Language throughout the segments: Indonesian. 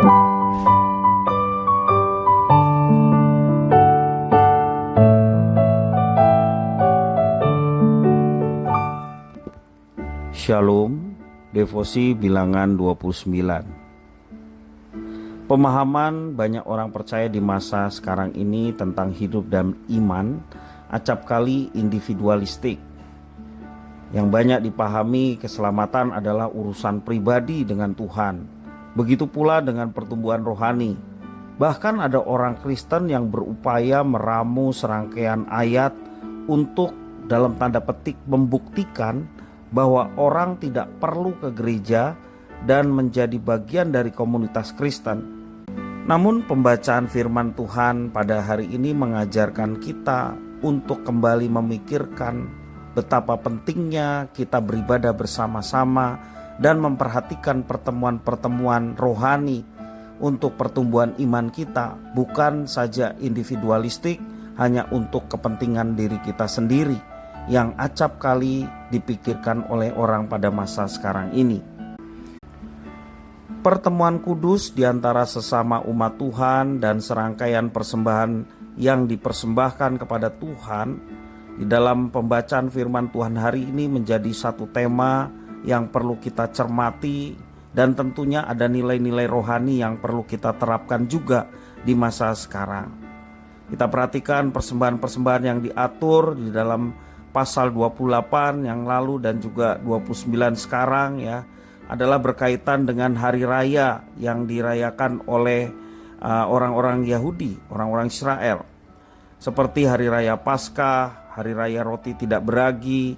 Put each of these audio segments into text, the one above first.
Shalom, devosi bilangan 29. Pemahaman banyak orang percaya di masa sekarang ini tentang hidup dan iman acap kali individualistik. Yang banyak dipahami keselamatan adalah urusan pribadi dengan Tuhan. Begitu pula dengan pertumbuhan rohani. Bahkan ada orang Kristen yang berupaya meramu serangkaian ayat untuk dalam tanda petik membuktikan bahwa orang tidak perlu ke gereja dan menjadi bagian dari komunitas Kristen. Namun pembacaan firman Tuhan pada hari ini mengajarkan kita untuk kembali memikirkan betapa pentingnya kita beribadah bersama-sama dan memperhatikan pertemuan-pertemuan rohani untuk pertumbuhan iman kita, bukan saja individualistik hanya untuk kepentingan diri kita sendiri yang acap kali dipikirkan oleh orang pada masa sekarang ini. Pertemuan kudus di antara sesama umat Tuhan dan serangkaian persembahan yang dipersembahkan kepada Tuhan di dalam pembacaan firman Tuhan hari ini menjadi satu tema yang perlu kita cermati, dan tentunya ada nilai-nilai rohani yang perlu kita terapkan juga di masa sekarang. Kita perhatikan persembahan-persembahan yang diatur di dalam pasal 28 yang lalu dan juga 29 sekarang ya, adalah berkaitan dengan hari raya yang dirayakan oleh orang-orang Yahudi, orang-orang Israel. Seperti hari raya Paskah, hari raya roti tidak beragi,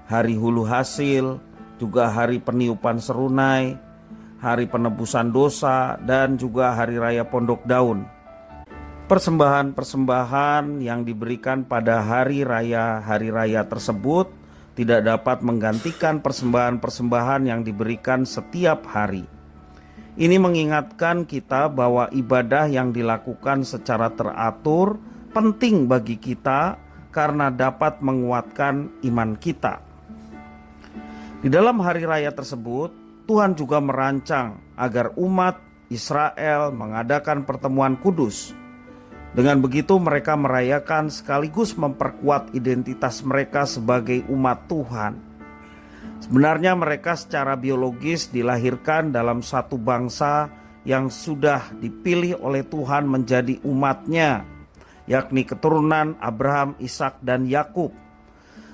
hari hulu hasil, juga hari peniupan serunai, hari penebusan dosa, dan juga hari raya pondok daun. Persembahan-persembahan yang diberikan pada hari raya tersebut tidak dapat menggantikan persembahan-persembahan yang diberikan setiap hari. Ini mengingatkan kita bahwa ibadah yang dilakukan secara teratur penting bagi kita karena dapat menguatkan iman kita. Di dalam hari raya tersebut, Tuhan juga merancang agar umat Israel mengadakan pertemuan kudus. Dengan begitu mereka merayakan sekaligus memperkuat identitas mereka sebagai umat Tuhan. Sebenarnya mereka secara biologis dilahirkan dalam satu bangsa yang sudah dipilih oleh Tuhan menjadi umatnya, yakni keturunan Abraham, Ishak, dan Yakub.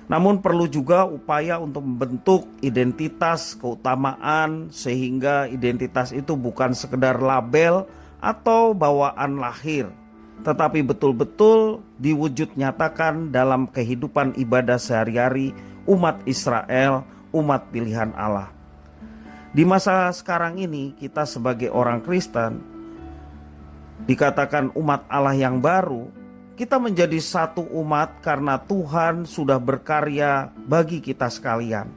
Namun perlu juga upaya untuk membentuk identitas keutamaan sehingga identitas itu bukan sekedar label atau bawaan lahir, tetapi betul-betul diwujud nyatakan dalam kehidupan ibadah sehari-hari umat Israel, umat pilihan Allah. Di masa sekarang ini kita sebagai orang Kristen dikatakan umat Allah yang baru. Kita menjadi satu umat karena Tuhan sudah berkarya bagi kita sekalian.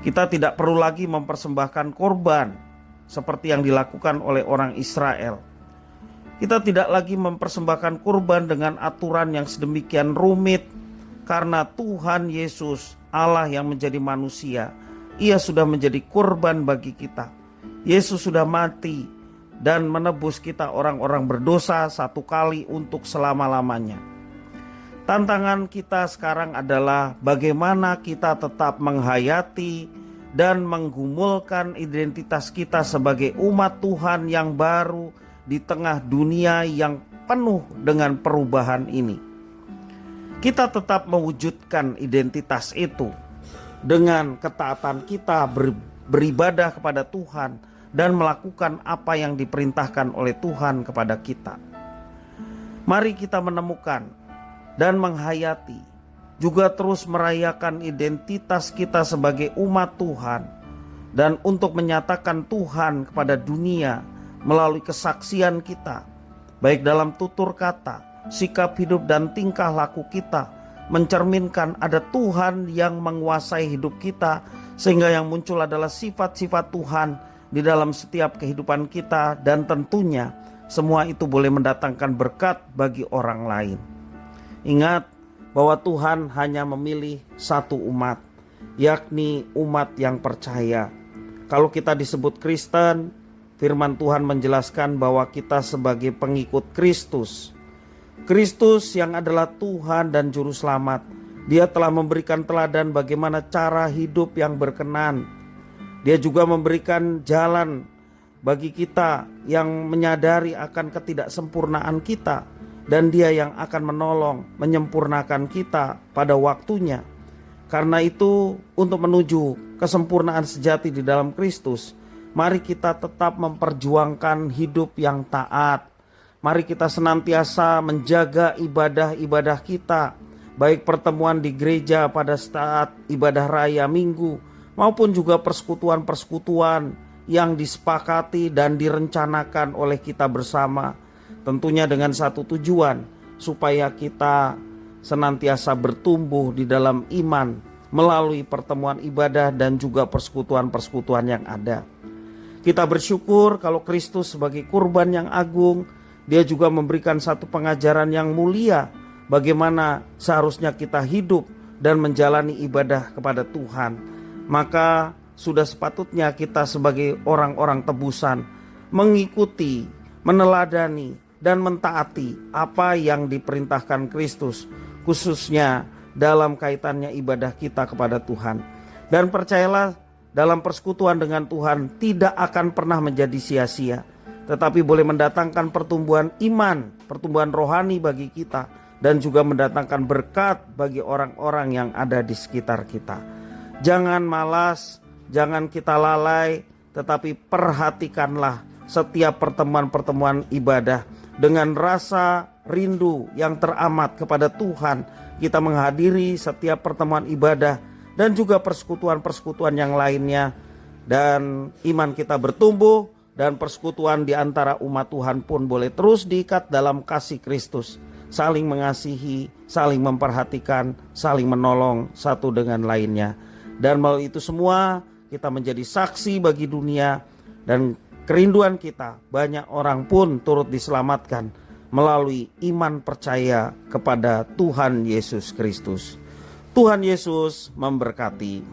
Kita tidak perlu lagi mempersembahkan korban seperti yang dilakukan oleh orang Israel. Kita tidak lagi mempersembahkan kurban dengan aturan yang sedemikian rumit, karena Tuhan Yesus, Allah yang menjadi manusia, Ia sudah menjadi kurban bagi kita. Yesus sudah mati dan menebus kita orang-orang berdosa satu kali untuk selama-lamanya. Tantangan kita sekarang adalah bagaimana kita tetap menghayati dan menggumulkan identitas kita sebagai umat Tuhan yang baru di tengah dunia yang penuh dengan perubahan ini. Kita tetap mewujudkan identitas itu dengan ketaatan kita beribadah kepada Tuhan dan melakukan apa yang diperintahkan oleh Tuhan kepada kita. Mari kita menemukan dan menghayati, juga terus merayakan identitas kita sebagai umat Tuhan, dan untuk menyatakan Tuhan kepada dunia melalui kesaksian kita, baik dalam tutur kata, sikap hidup, dan tingkah laku kita, mencerminkan ada Tuhan yang menguasai hidup kita, sehingga yang muncul adalah sifat-sifat Tuhan di dalam setiap kehidupan kita, dan tentunya semua itu boleh mendatangkan berkat bagi orang lain. Ingat bahwa Tuhan hanya memilih satu umat, yakni umat yang percaya. Kalau kita disebut Kristen, firman Tuhan menjelaskan bahwa kita sebagai pengikut Kristus, Kristus yang adalah Tuhan dan Juru Selamat, Dia telah memberikan teladan bagaimana cara hidup yang berkenan. Dia juga memberikan jalan bagi kita yang menyadari akan ketidaksempurnaan kita, dan Dia yang akan menolong menyempurnakan kita pada waktunya. Karena itu, untuk menuju kesempurnaan sejati di dalam Kristus, mari kita tetap memperjuangkan hidup yang taat. Mari kita senantiasa menjaga ibadah-ibadah kita, baik pertemuan di gereja pada saat ibadah raya minggu, maupun juga persekutuan-persekutuan yang disepakati dan direncanakan oleh kita bersama. Tentunya dengan satu tujuan, supaya kita senantiasa bertumbuh di dalam iman melalui pertemuan ibadah dan juga persekutuan-persekutuan yang ada. Kita bersyukur kalau Kristus sebagai kurban yang agung, Dia juga memberikan satu pengajaran yang mulia bagaimana seharusnya kita hidup dan menjalani ibadah kepada Tuhan. Maka sudah sepatutnya kita sebagai orang-orang tebusan mengikuti, meneladani, dan mentaati apa yang diperintahkan Kristus, khususnya dalam kaitannya ibadah kita kepada Tuhan. Dan percayalah, dalam persekutuan dengan Tuhan tidak akan pernah menjadi sia-sia, tetapi boleh mendatangkan pertumbuhan iman, pertumbuhan rohani bagi kita, dan juga mendatangkan berkat bagi orang-orang yang ada di sekitar kita. Jangan malas, jangan kita lalai, tetapi perhatikanlah setiap pertemuan-pertemuan ibadah dengan rasa rindu yang teramat kepada Tuhan. Kita menghadiri setiap pertemuan ibadah dan juga persekutuan-persekutuan yang lainnya, dan iman kita bertumbuh, dan persekutuan di antara umat Tuhan pun boleh terus diikat dalam kasih Kristus, saling mengasihi, saling memperhatikan, saling menolong satu dengan lainnya. Dan melalui itu semua kita menjadi saksi bagi dunia, dan kerinduan kita banyak orang pun turut diselamatkan melalui iman percaya kepada Tuhan Yesus Kristus. Tuhan Yesus memberkati.